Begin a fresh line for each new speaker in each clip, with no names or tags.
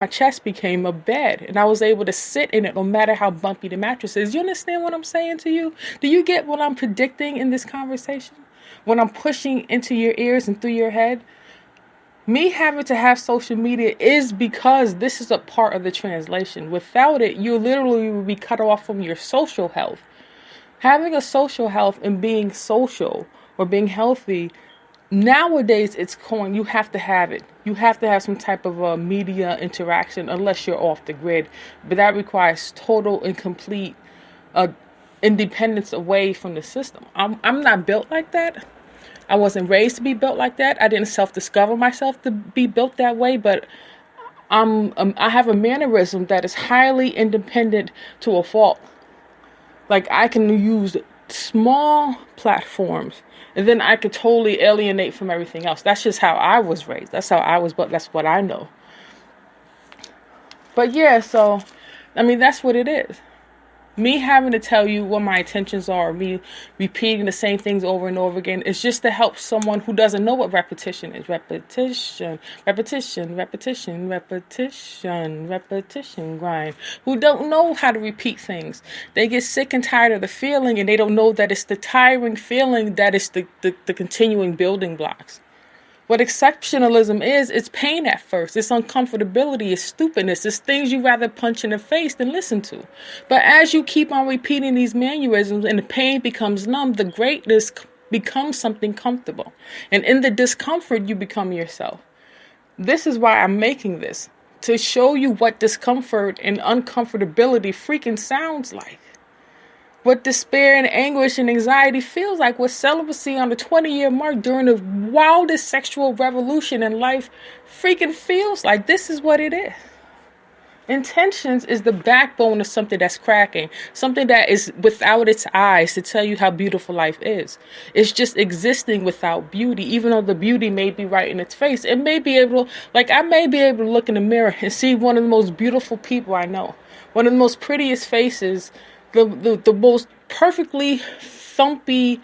my chest became a bed, and I was able to sit in it no matter how bumpy the mattress is. You understand what I'm saying to you? Do you get what I'm predicting in this conversation? When I'm pushing into your ears and through your head? Me having to have social media is because this is a part of the translation. Without it, you literally will be cut off from your social health. Having a social health and being social or being healthy, nowadays it's going, you have to have it. You have to have some type of a media interaction unless you're off the grid. But that requires total and complete independence away from the system. I'm not built like that. I wasn't raised to be built like that. I didn't self-discover myself to be built that way, but I have a mannerism that is highly independent to a fault. Like, I can use small platforms and then I could totally alienate from everything else. That's just how I was raised. That's how I was built. That's what I know. But yeah, so, I mean, that's what it is. Me having to tell you what my intentions are, me repeating the same things over and over again, is just to help someone who doesn't know what repetition is. Repetition, repetition, repetition, repetition, repetition, grind. Who don't know how to repeat things. They get sick and tired of the feeling, and they don't know that it's the tiring feeling that is the continuing building blocks. What exceptionalism is, it's pain at first. It's uncomfortability. It's stupidness. It's things you rather punch in the face than listen to. But as you keep on repeating these mannerisms and the pain becomes numb, the greatness becomes something comfortable. And in the discomfort, you become yourself. This is why I'm making this. To show you what discomfort and uncomfortability freaking sounds like. What despair and anguish and anxiety feels like, what celibacy on the 20-year mark during the wildest sexual revolution in life freaking feels like. This is what it is. Intentions is the backbone of something that's cracking, something that is without its eyes to tell you how beautiful life is. It's just existing without beauty, even though the beauty may be right in its face. It may be able, like, I may be able to look in the mirror and see one of the most beautiful people I know, one of the most prettiest faces, the most perfectly thumpy,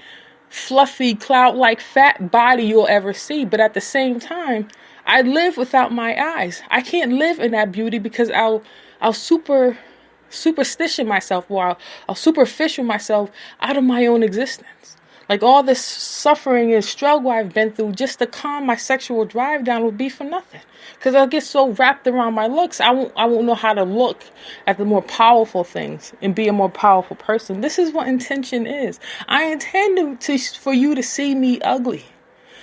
fluffy, cloud-like fat body you'll ever see. But at the same time, I live without my eyes. I can't live in that beauty because I'll superstition myself, or I'll superficial myself out of my own existence. Like, all this suffering and struggle I've been through just to calm my sexual drive down will be for nothing. Because I'll get so wrapped around my looks, I won't know how to look at the more powerful things and be a more powerful person. This is what intention is. I intend for you to see me ugly,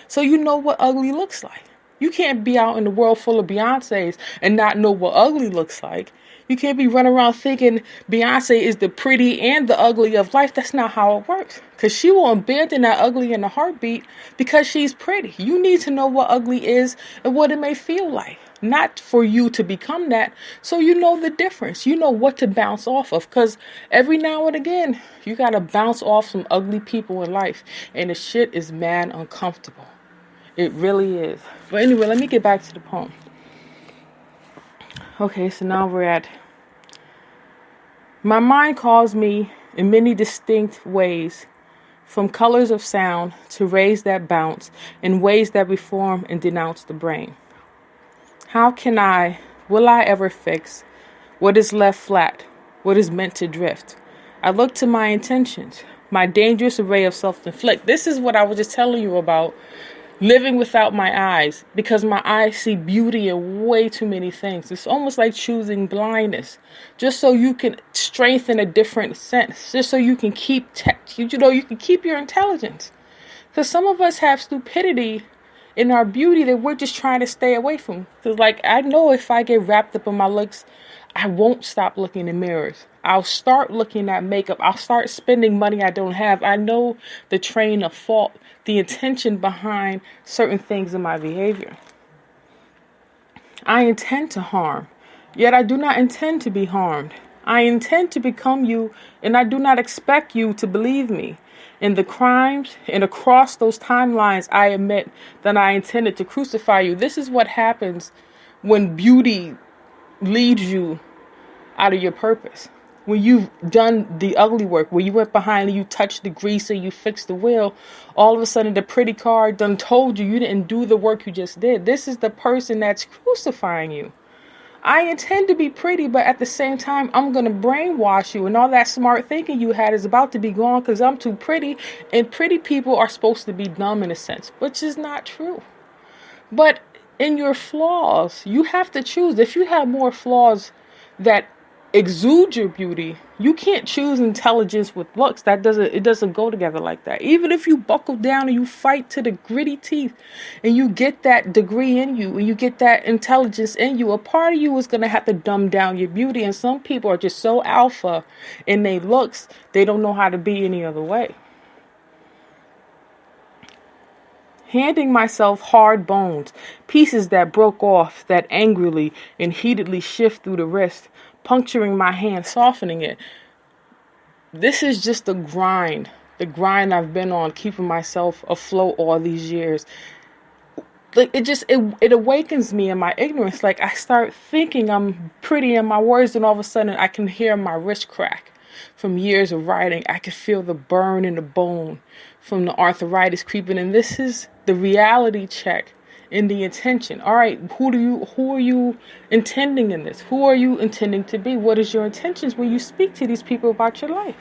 so you know what ugly looks like. You can't be out in the world full of Beyoncés and not know what ugly looks like. You can't be running around thinking Beyonce is the pretty and the ugly of life. That's not how it works. Because she will abandon that ugly in a heartbeat because she's pretty. You need to know what ugly is and what it may feel like. Not for you to become that. So you know the difference. You know what to bounce off of. Because every now and again, you got to bounce off some ugly people in life. And the shit is mad uncomfortable. It really is. But anyway, let me get back to the poem. Okay, so now we're at, my mind calls me in many distinct ways, from colors of sound to rays that bounce in ways that reform and denounce the brain. How will I ever fix what is left flat, what is meant to drift? I look to my intentions, my dangerous array of self-inflict. This is what I was just telling you about. Living without my eyes, because my eyes see beauty in way too many things. It's almost like choosing blindness, just so you can strengthen a different sense, just so you can keep, you can keep your intelligence. Because some of us have stupidity in our beauty that we're just trying to stay away from. Because, like, I know if I get wrapped up in my looks, I won't stop looking in mirrors. I'll start looking at makeup. I'll start spending money I don't have. I know the train of thought, the intention behind certain things in my behavior. I intend to harm, yet I do not intend to be harmed. I intend to become you, and I do not expect you to believe me. In the crimes and across those timelines, I admit that I intended to crucify you. This is what happens when beauty leads you out of your purpose. When you've done the ugly work, where you went behind and you touched the grease and you fixed the wheel, all of a sudden the pretty car done told you didn't do the work you just did. This is the person that's crucifying you. I intend to be pretty, but at the same time, I'm going to brainwash you. And all that smart thinking you had is about to be gone because I'm too pretty. And pretty people are supposed to be dumb in a sense, which is not true. But in your flaws, you have to choose. If you have more flaws that exude your beauty, you can't choose intelligence with looks. It doesn't go together like that. Even if you buckle down and you fight to the gritty teeth and you get that degree in you and you get that intelligence in you, a part of you is going to have to dumb down your beauty. And some people are just so alpha in their looks, they don't know how to be any other way. Handing myself hard bones, pieces that broke off, that angrily and heatedly shift through the wrist, puncturing my hand, softening it. This is just the grind I've been on, keeping myself afloat all these years. Like it awakens me in my ignorance. Like I start thinking I'm pretty in my words, and all of a sudden I can hear my wrist crack from years of writing. I can feel the burn in the bone from the arthritis creeping in. This is the reality check in the intention. All right, who are you intending in this? Who are you intending to be? What is your intentions when you speak to these people about your life?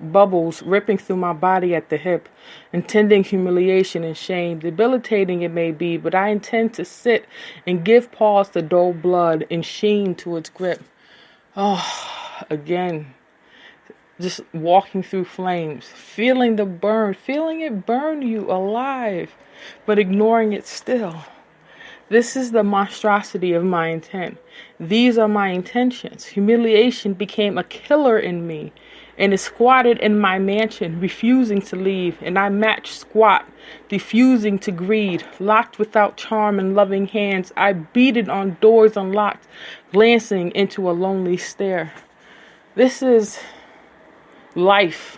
Bubbles ripping through my body at the hip, intending humiliation and shame, debilitating it may be, but I intend to sit and give pause the dull blood and sheen to its grip. Oh, again, just walking through flames, feeling the burn, feeling it burn you alive, but ignoring it still. This is the monstrosity of my intent. These are my intentions. Humiliation became a killer in me and is squatted in my mansion, refusing to leave. And I match squat, diffusing to greed, locked without charm and loving hands. I beat it on doors unlocked, glancing into a lonely stare. This is life.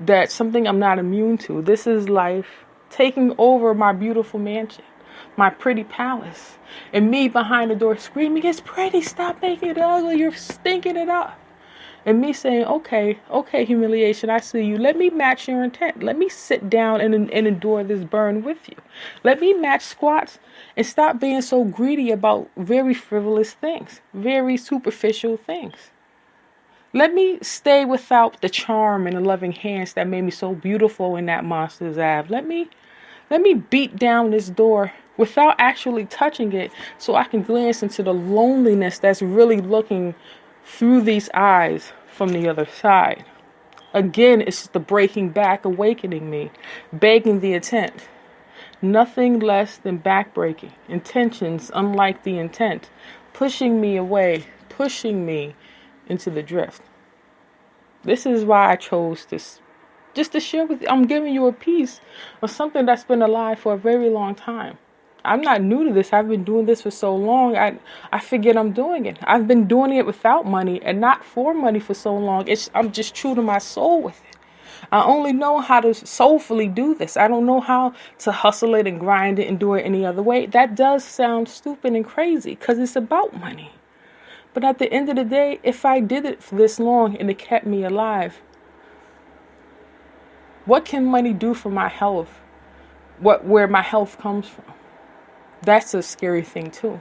That's something I'm not immune to. This is life taking over my beautiful mansion, my pretty palace, and me behind the door screaming, "It's pretty, stop making it ugly, you're stinking it up." And me saying, okay, humiliation, I see you. Let me match your intent. Let me sit down and endure this burn with you. Let me match squats and stop being so greedy about very frivolous things, very superficial things. Let me stay without the charm and the loving hands that made me so beautiful in that monster's A.E.V. Let me beat down this door without actually touching it so I can glance into the loneliness that's really looking through these eyes from the other side. Again, it's just the breaking back, awakening me, begging the intent. Nothing less than backbreaking. Intentions unlike the intent, pushing me away, pushing me into the drift. This is why I chose this, just to share with you. I'm giving you a piece of something that's been alive for a very long time. I'm not new to this. I've been doing this for so long. I forget I'm doing it. I've been doing it without money and not for money for so long. I'm just true to my soul with it. I only know how to soulfully do this. I don't know how to hustle it and grind it and do it any other way. That does sound stupid and crazy because it's about money. But at the end of the day, if I did it for this long and it kept me alive, what can money do for my health? Where my health comes from? That's a scary thing too.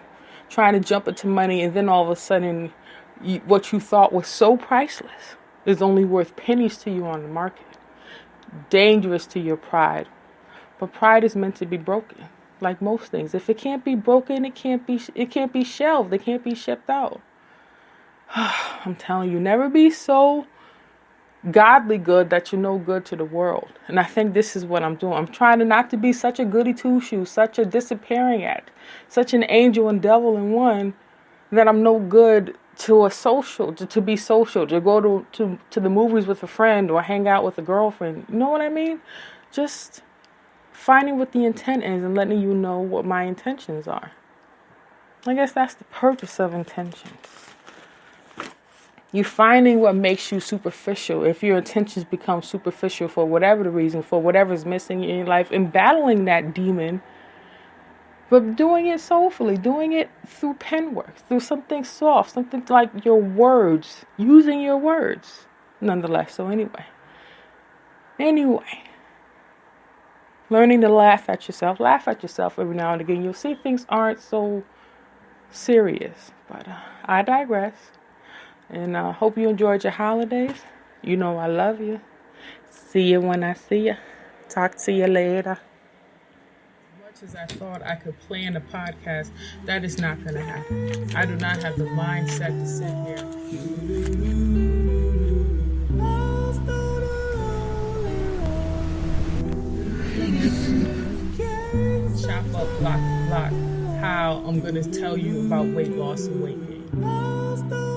Trying to jump into money and then all of a sudden what you thought was so priceless is only worth pennies to you on the market. Dangerous to your pride. But pride is meant to be broken, like most things. If it can't be broken, it can't be shelved. It can't be shipped out. I'm telling you, never be so godly good that you're no good to the world. And I think this is what I'm doing. I'm trying to not to be such a goody two-shoes, such a disappearing act, such an angel and devil in one, that I'm no good to a social, to be social, to go to the movies with a friend or hang out with a girlfriend. You know what I mean? Just finding what the intent is and letting you know what my intentions are. I guess that's the purpose of intentions. You're finding what makes you superficial. If your intentions become superficial for whatever the reason, for whatever's missing in your life, and battling that demon, but doing it soulfully, doing it through pen work, through something soft, something like your words, using your words, nonetheless. So anyway, Learning to laugh at yourself. Laugh at yourself every now and again. You'll see things aren't so serious. But I digress. And I hope you enjoyed your holidays. You know I love you. See you when I see you. Talk to you later. As much as I thought I could plan a podcast, that is not going to happen. I do not have the mindset to sit here. Chop up block for block how I'm going to tell you about weight loss and weight gain.